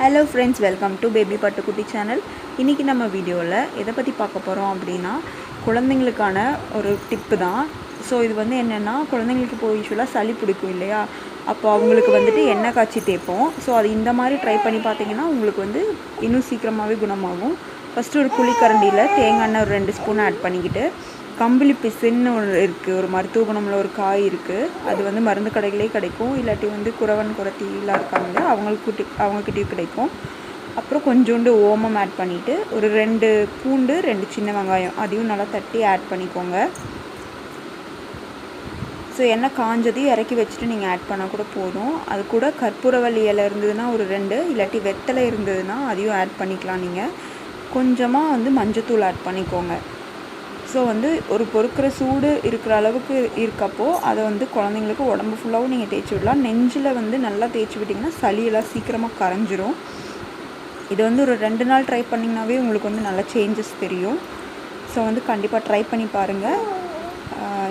Hello friends, welcome to Baby Pattukutti channel. இன்னைக்கு நம்ம வீடியோல எதை பத்தி பார்க்க போறோம் அப்படினா குழந்தைகளுக்கான ஒரு டிப் தான். சோ இது வந்து என்னன்னா குழந்தைகளுக்கு இப்போ யூசுவலா சளி பிடிக்கும் இல்லையா? அப்போ அவங்களுக்கு வந்துட்டு எண்ணெய் காய்ச்சி தேய்ப்போம். சோ அது இந்த மாதிரி ட்ரை பண்ணி பாத்தீங்கன்னா உங்களுக்கு வந்து இன்னும் சீக்கிரமாவே குணமாகும். ஃபர்ஸ்ட் ஒரு குழிக்கரண்டில தேங்காய் எண்ணெய் ஒரு 2 ஸ்பூன் ஆட் பண்ணிக்கிட்டு கம்பளி பிசின்னு இருக்கு, ஒரு மருத்துவ குணமுள்ள ஒரு காய் இருக்குது. அது வந்து மருந்து கடைகளே கிடைக்கும், இல்லாட்டி வந்து குறவன் குறத்திலாம் இருக்காங்க அவங்கக்கிட்டேயும் கிடைக்கும். அப்புறம் கொஞ்சோண்டு ஓமம் ஆட் பண்ணிவிட்டு ஒரு 2 பூண்டு 2 சின்ன வெங்காயம் அதையும் நல்லா தட்டி ஆட் பண்ணிக்கோங்க. ஸோ எண்ணெய் காஞ்சதையும் இறக்கி வச்சுட்டு நீங்கள் ஆட் பண்ணால் கூட போதும். அது கூட கற்பூரவள்ளி இலை இருந்ததுன்னா ஒரு 2, இல்லாட்டி வெத்தலை இருந்ததுன்னா அதையும் ஆட் பண்ணிக்கலாம். நீங்கள் கொஞ்சமாக வந்து மஞ்சத்தூள் ஆட் பண்ணிக்கோங்க. ஸோ வந்து ஒரு பொறுக்கிற சூடு இருக்கிற அளவுக்கு இருக்கப்போ அதை வந்து குழந்தைங்களுக்கு உடம்பு ஃபுல்லாகவும் நீங்கள் தேய்ச்சி விடலாம். நெஞ்சில் வந்து நல்லா தேய்ச்சி விட்டிங்கன்னா சளியெல்லாம் சீக்கிரமாக கரைஞ்சிரும். இது வந்து ஒரு 2 நாள் ட்ரை பண்ணிங்கனாவே உங்களுக்கு வந்து நல்ல சேஞ்சஸ் தெரியும். ஸோ வந்து கண்டிப்பாக ட்ரை பண்ணி பாருங்கள்.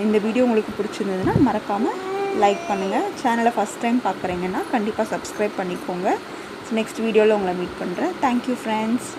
இந்த வீடியோ உங்களுக்கு பிடிச்சிருந்ததுன்னா மறக்காமல் லைக் பண்ணுங்கள். சேனலை ஃபஸ்ட் டைம் பார்க்குறீங்கன்னா கண்டிப்பாக சப்ஸ்கிரைப் பண்ணிக்கோங்க. ஸோ நெக்ஸ்ட் வீடியோவில் உங்களை மீட் பண்ணுறேன். Thank you friends.